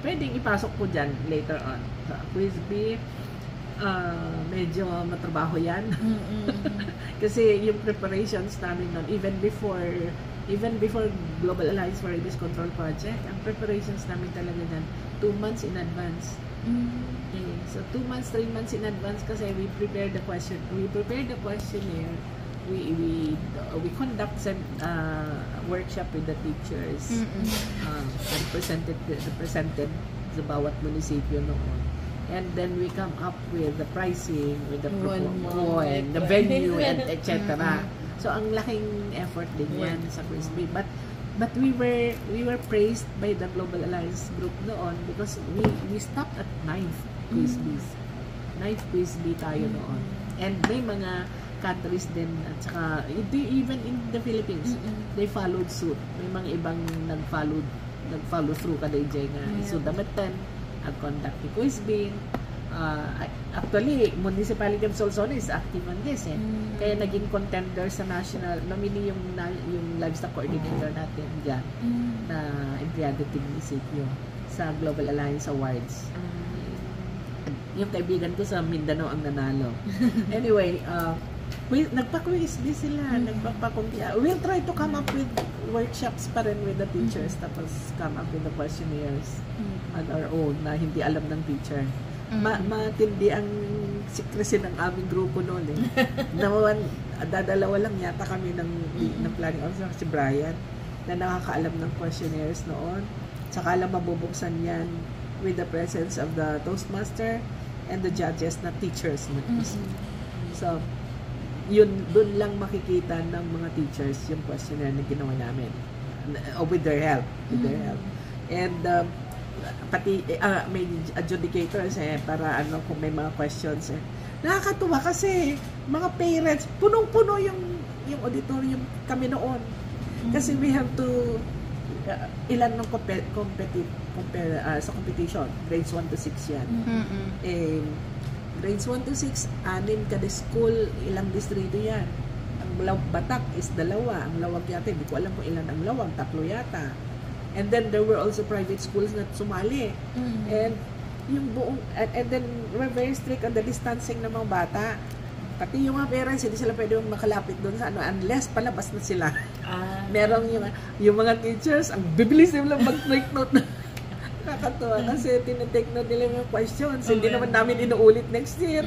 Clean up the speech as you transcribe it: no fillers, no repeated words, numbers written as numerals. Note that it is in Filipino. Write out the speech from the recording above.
pwedeng ipasok po dyan later on. Sa Quizbee, medyo matrabaho yan. Kasi yung preparations namin nun, even before Global Alliance for Rabies Control Project, ang preparations namin talaga dyan 2 months in advance. Okay. So 2 months, 3 months in advance kasi we prepared the questionnaire. We conduct some workshop with the teachers and presented sa bawat munisipyo noon. And then we come up with the pricing, with the the venue, and etc. So ang laking effort din yan sa Quizbee. But we were praised by the Global Alliance group noon because we stopped at 9th Quizbee. 9th Quizbee tayo noon. And may mga countries din at saka even in the Philippines, they followed suit. May mga ibang nag-follow through kada nga. So Damitan at conduct ni Quizbee. Actually, Municipality of Solsona is active on this Kaya naging contender sa national, namili yung livestock coordinator natin dyan na empleyado munisipyo sa Global Alliance Awards. Yung kaibigan ko sa Mindanao ang nanalo. Anyway, nagpa-Quizbee sila, nagpapakumpya. We'll try to come up with workshops pa rin with the teachers, tapos come up with the questionnaires on our own na hindi alam ng teacher. Matindi ang secrecy ng aming grupo noon dadalawa lang yata kami ng planning officer, si Brian, na nakakaalam ng questionnaires noon. Saka lang mabubuksan yan with the presence of the Toastmaster and the judges na teachers. So, doon lang makikita ng mga teachers yung questionnaire na ginawa namin with their help. And pati may adjudicators para kung may mga questions nakakatuwa kasi mga parents punong-puno yung auditorium kami noon kasi we have to ilan ng sa competition, grades 1 to 6 yan. Grades 1 to 6, 6 kada school, ilang distrito yan. Ang Batak is 2, ang Lawag yata, hindi ko alam kung ilan ang Lawag, 3 yata. And then there were also private schools na sumali. And yung buong, and then we're very strict on the distancing ng mga bata. Pati yung mga parents, hindi sila pwede makalapit doon sa unless palabas na sila. Merong yung mga teachers, ang bibilis nila mag-take note. Nakakatuwa kasi tinitake note nila yung questions. Hindi naman namin inuulit next year.